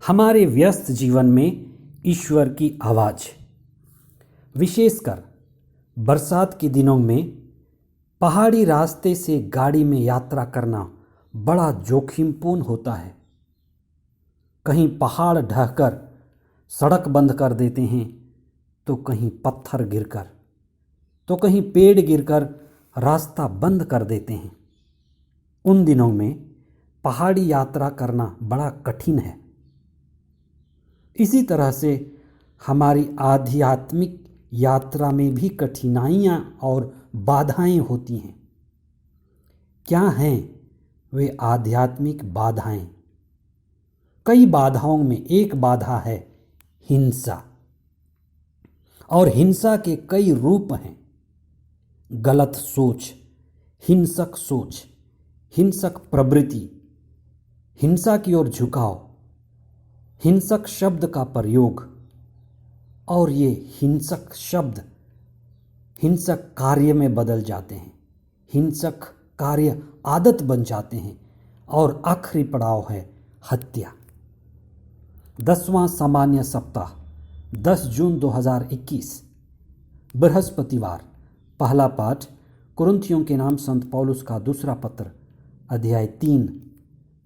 हमारे व्यस्त जीवन में ईश्वर की आवाज़, विशेषकर बरसात के दिनों में पहाड़ी रास्ते से गाड़ी में यात्रा करना बड़ा जोखिमपूर्ण होता है। कहीं पहाड़ ढहकर सड़क बंद कर देते हैं, तो कहीं पत्थर गिरकर, तो कहीं पेड़ गिरकर रास्ता बंद कर देते हैं। उन दिनों में पहाड़ी यात्रा करना बड़ा कठिन है। इसी तरह से हमारी आध्यात्मिक यात्रा में भी कठिनाइयाँ और बाधाएं होती हैं। क्या हैं वे आध्यात्मिक बाधाएं? कई बाधाओं में एक बाधा है हिंसा, और हिंसा के कई रूप हैं। गलत सोच, हिंसक प्रवृत्ति, हिंसा की ओर झुकाव, हिंसक शब्द का प्रयोग, और ये हिंसक शब्द हिंसक कार्य में बदल जाते हैं। हिंसक कार्य आदत बन जाते हैं। और आखिरी पड़ाव है हत्या। 10वां सामान्य सप्ताह 10 जून 2021 बृहस्पतिवार। पहला पाठ कुरिन्थियों के नाम संत पौलुस का दूसरा पत्र अध्याय 3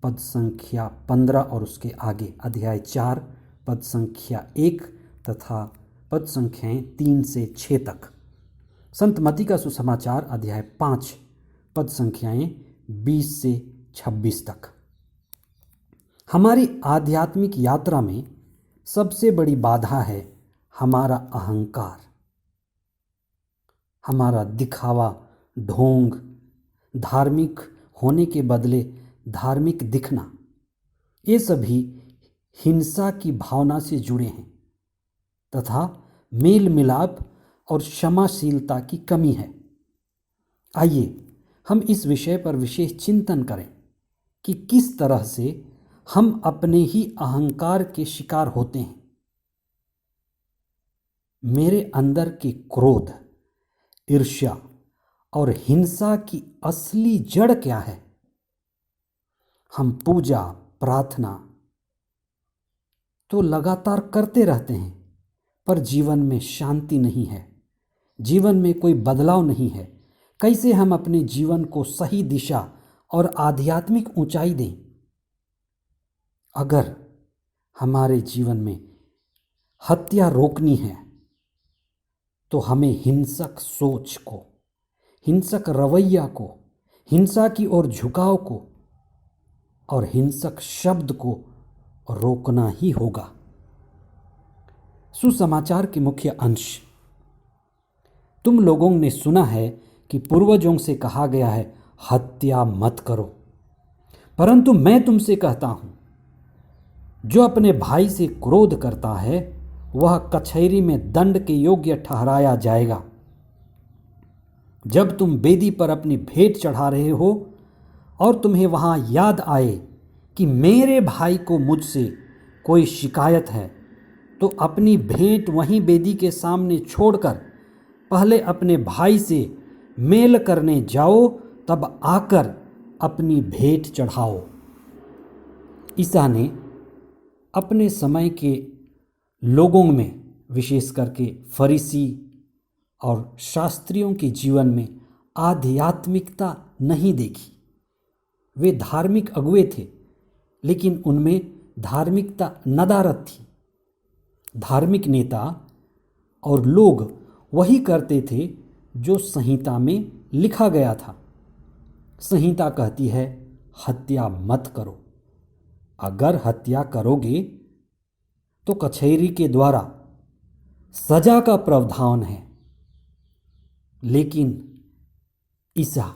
पद संख्या 15 और उसके आगे, अध्याय 4 पद संख्या 1 तथा पद संख्याएं 3 से 6 तक। संत मत्ती का सुसमाचार अध्याय 5 पद संख्याएं 20 से 26 तक। हमारी आध्यात्मिक यात्रा में सबसे बड़ी बाधा है हमारा अहंकार, हमारा दिखावा, ढोंग, धार्मिक होने के बदले धार्मिक दिखना। ये सभी हिंसा की भावना से जुड़े हैं तथा मेल मिलाप और क्षमाशीलता की कमी है। आइए हम इस विषय पर विशेष चिंतन करें कि किस तरह से हम अपने ही अहंकार के शिकार होते हैं। मेरे अंदर के क्रोध, ईर्ष्या और हिंसा की असली जड़ क्या है? हम पूजा, प्रार्थना तो लगातार करते रहते हैं, पर जीवन में शांति नहीं है, जीवन में कोई बदलाव नहीं है। कैसे हम अपने जीवन को सही दिशा और आध्यात्मिक ऊंचाई दें? अगर हमारे जीवन में हत्या रोकनी है, तो हमें हिंसक सोच को, हिंसक रवैया को, हिंसा की ओर झुकाव को और हिंसक शब्द को रोकना ही होगा। सुसमाचार के मुख्य अंश। तुम लोगों ने सुना है कि पूर्वजों से कहा गया है, हत्या मत करो। परंतु मैं तुमसे कहता हूं, जो अपने भाई से क्रोध करता है वह कचहरी में दंड के योग्य ठहराया जाएगा। जब तुम वेदी पर अपनी भेंट चढ़ा रहे हो और तुम्हें वहां याद आए कि मेरे भाई को मुझसे कोई शिकायत है, तो अपनी भेंट वहीं वेदी के सामने छोड़कर पहले अपने भाई से मेल करने जाओ, तब आकर अपनी भेंट चढ़ाओ। ईसा ने अपने समय के लोगों में, विशेष करके फरीसी और शास्त्रियों के जीवन में आध्यात्मिकता नहीं देखी। वे धार्मिक अगुवे थे, लेकिन उनमें धार्मिकता नदारद थी। धार्मिक नेता और लोग वही करते थे जो संहिता में लिखा गया था। संहिता कहती है, हत्या मत करो। अगर हत्या करोगे तो कचहरी के द्वारा सजा का प्रावधान है। लेकिन ईसा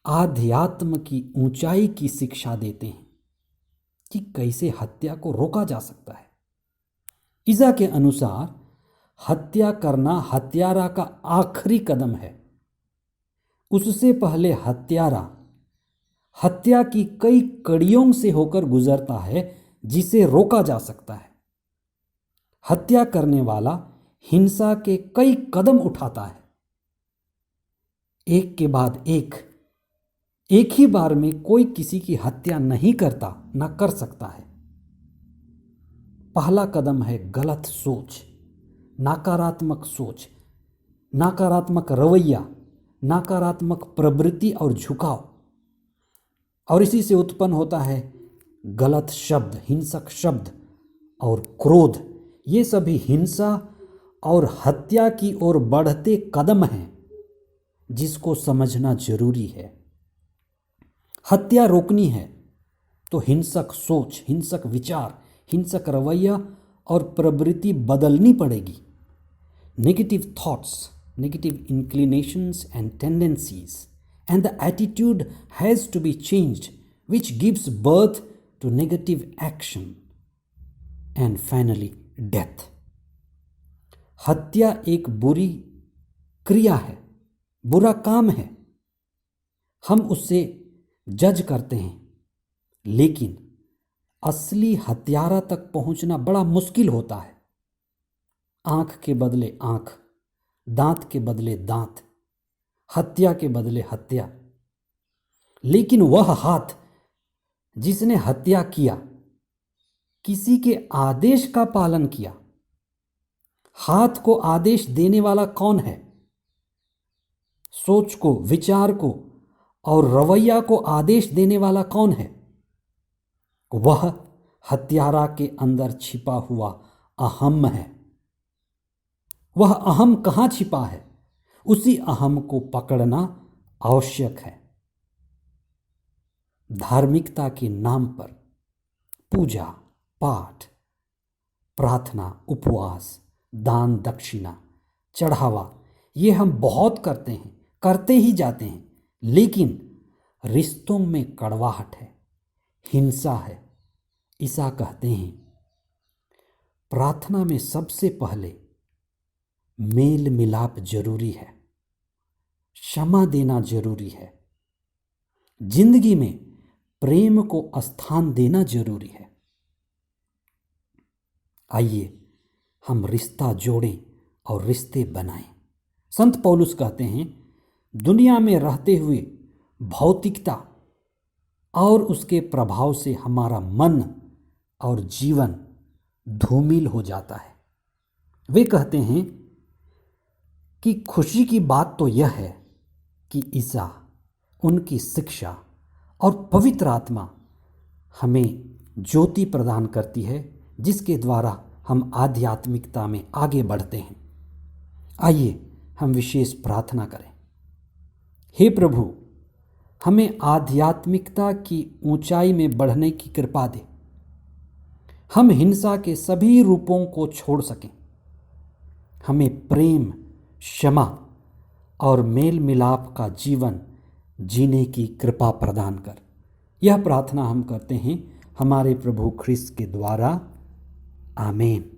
आध्यात्म की ऊंचाई की शिक्षा देते हैं कि कैसे हत्या को रोका जा सकता है। ईसा के अनुसार हत्या करना हत्यारा का आखिरी कदम है। उससे पहले हत्यारा हत्या की कई कड़ियों से होकर गुजरता है, जिसे रोका जा सकता है। हत्या करने वाला हिंसा के कई कदम उठाता है, एक के बाद एक ही बार में कोई किसी की हत्या नहीं करता, न कर सकता है। पहला कदम है गलत सोच, नकारात्मक रवैया, नकारात्मक प्रवृत्ति और झुकाव। और इसी से उत्पन्न होता है गलत शब्द, हिंसक शब्द और क्रोध। ये सभी हिंसा और हत्या की ओर बढ़ते कदम हैं जिसको समझना जरूरी है। हत्या रोकनी है तो हिंसक सोच, हिंसक विचार, हिंसक रवैया और प्रवृत्ति बदलनी पड़ेगी। Negative thoughts, negative inclinations and tendencies, and the attitude has to be changed, which gives birth to negative action and finally death. हत्या एक बुरी क्रिया है, बुरा काम है। हम उससे जज करते हैं, लेकिन असली हत्यारा तक पहुंचना बड़ा मुश्किल होता है। आंख के बदले आंख, दांत के बदले दांत, हत्या के बदले हत्या। लेकिन वह हाथ जिसने हत्या किया, किसी के आदेश का पालन किया। हाथ को आदेश देने वाला कौन है? सोच को, विचार को और रवैया को आदेश देने वाला कौन है? वह हत्यारा के अंदर छिपा हुआ अहम है। वह अहम कहाँ छिपा है? उसी अहम को पकड़ना आवश्यक है। धार्मिकता के नाम पर पूजा पाठ, प्रार्थना, उपवास, दान दक्षिणा, चढ़ावा, ये हम बहुत करते हैं, करते ही जाते हैं, लेकिन रिश्तों में कड़वाहट है, हिंसा है। ईसा कहते हैं, प्रार्थना में सबसे पहले मेल मिलाप जरूरी है, क्षमा देना जरूरी है, जिंदगी में प्रेम को स्थान देना जरूरी है। आइए हम रिश्ता जोड़ें और रिश्ते बनाएं। संत पौलुस कहते हैं, दुनिया में रहते हुए भौतिकता और उसके प्रभाव से हमारा मन और जीवन धूमिल हो जाता है। वे कहते हैं कि खुशी की बात तो यह है कि ईसा, उनकी शिक्षा और पवित्र आत्मा हमें ज्योति प्रदान करती है, जिसके द्वारा हम आध्यात्मिकता में आगे बढ़ते हैं। आइए हम विशेष प्रार्थना करें। हे प्रभु, हमें आध्यात्मिकता की ऊंचाई में बढ़ने की कृपा दे। हम हिंसा के सभी रूपों को छोड़ सकें। हमें प्रेम, क्षमा और मेल मिलाप का जीवन जीने की कृपा प्रदान कर। यह प्रार्थना हम करते हैं हमारे प्रभु ख्रिस्त के द्वारा। आमीन।